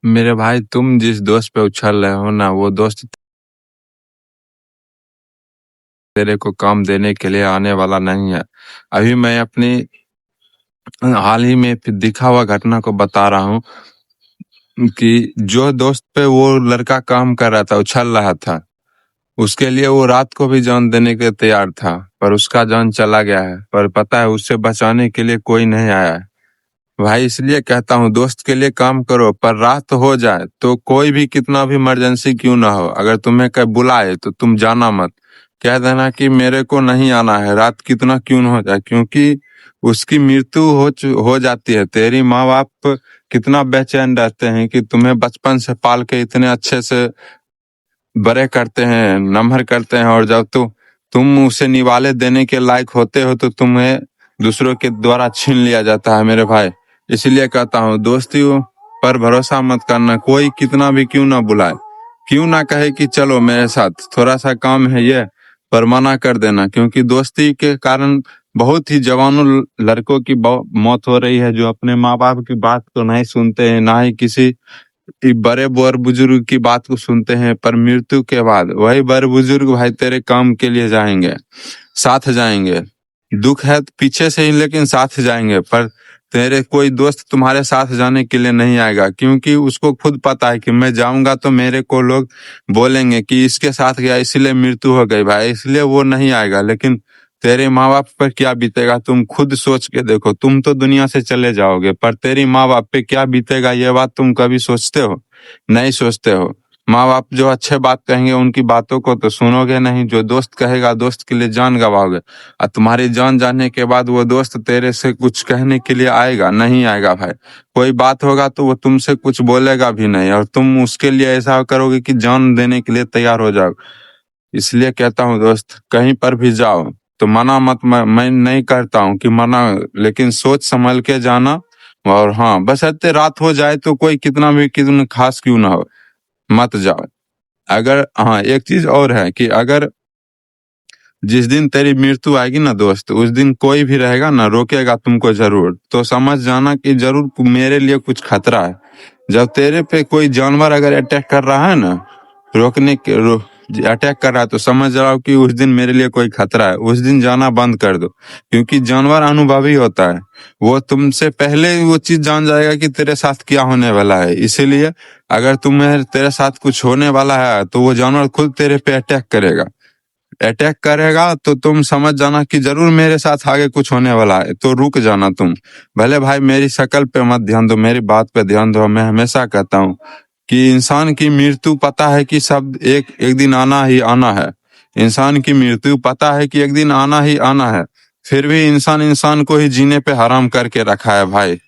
मेरे भाई, तुम जिस दोस्त पे उछल रहे हो ना, वो दोस्त तेरे को काम देने के लिए आने वाला नहीं है। अभी मैं अपनी हाल ही में दिखा हुआ घटना को बता रहा हूँ कि जो दोस्त पे वो लड़का काम कर रहा था, उछल रहा था, उसके लिए वो रात को भी जान देने के तैयार था, पर उसका जान चला गया है। पर पता है, उससे बचाने के लिए कोई नहीं आया है। भाई, इसलिए कहता हूँ, दोस्त के लिए काम करो, पर रात हो जाए तो कोई भी कितना भी इमरजेंसी क्यों ना हो, अगर तुम्हें कहीं बुलाए तो तुम जाना मत। कह देना कि मेरे को नहीं आना है, रात कितना क्यों ना हो जाए, क्योंकि उसकी मृत्यु हो जाती है। तेरी माँ बाप कितना बेचैन रहते हैं कि तुम्हें बचपन से पाल के इतने अच्छे से बड़े करते हैं, नमहर करते हैं, और जब तुम उसे निवाले देने के लायक होते हो तो तुम्हें दूसरों के द्वारा छीन लिया जाता है मेरे भाई। इसलिए कहता हूँ, दोस्ती पर भरोसा मत करना, कोई कितना भी क्यों ना बुलाए, क्यों ना कहे कि चलो मेरे साथ थोड़ा सा काम है ये, पर मना कर देना, क्योंकि दोस्ती के कारण बहुत ही जवानों लड़कों की मौत हो रही है, जो अपने माँ बाप की बात को नहीं सुनते हैं, ना ही किसी बड़े बुजुर्ग की बात को सुनते हैं। पर मृत्यु के बाद वही बड़े बुजुर्ग भाई तेरे काम के लिए जाएंगे, साथ जाएंगे। दुख है तो पीछे से ही, लेकिन साथ जाएंगे। पर तेरे कोई दोस्त तुम्हारे साथ जाने के लिए नहीं आएगा, क्योंकि उसको खुद पता है कि मैं जाऊंगा तो मेरे को लोग बोलेंगे कि इसके साथ गया इसलिए मृत्यु हो गई भाई, इसलिए वो नहीं आएगा। लेकिन तेरे माँ बाप पर क्या बीतेगा, तुम खुद सोच के देखो। तुम तो दुनिया से चले जाओगे, पर तेरी माँ बाप पे क्या बीतेगा, ये बात तुम कभी सोचते हो? नहीं सोचते हो। माँ बाप जो अच्छे बात कहेंगे उनकी बातों को तो सुनोगे नहीं, जो दोस्त कहेगा दोस्त के लिए जान गवाओगे। और तुम्हारी जान जाने के बाद वो दोस्त तेरे से कुछ कहने के लिए आएगा? नहीं आएगा भाई। कोई बात होगा तो वो तुमसे कुछ बोलेगा भी नहीं, और तुम उसके लिए ऐसा करोगे कि जान देने के लिए तैयार हो जाओ। इसलिए कहता हूँ दोस्त, कहीं पर भी जाओ तो मना मत। मैं नहीं कहता हूँ कि मना, लेकिन सोच संभल के जाना। और हाँ, बस इतने रात हो जाए तो कोई कितना भी कितना खास क्यों ना हो, मत जाओ। अगर हाँ, एक चीज और है कि अगर जिस दिन तेरी मृत्यु आएगी ना दोस्त, उस दिन कोई भी रहेगा ना, रोकेगा तुमको जरूर, तो समझ जाना कि जरूर मेरे लिए कुछ खतरा है। जब तेरे पे कोई जानवर अगर अटैक कर रहा है ना, अटैक कर रहा है, तो समझ जाओ कि उस दिन मेरे लिए कोई खतरा है। उस दिन जाना बंद कर दो, क्योंकि जानवर अनुभवी होता है। वो तुमसे पहले वो चीज जान जाएगा कि तेरे साथ क्या होने वाला है। इसीलिए अगर तुम्हें तेरे साथ कुछ होने वाला है तो वो जानवर खुद तेरे पे अटैक करेगा, तो तुम समझ जाना कि जरूर मेरे साथ आगे कुछ होने वाला है, तो रुक जाना तुम। भले भाई मेरी शक्ल पे मत ध्यान दो, मेरी बात पे ध्यान दो। मैं हमेशा कहता हूँ कि इंसान की मृत्यु पता है कि सब एक एक दिन आना ही आना है। इंसान की मृत्यु पता है कि एक दिन आना ही आना है, फिर भी इंसान को ही जीने पे हराम करके रखा है भाई।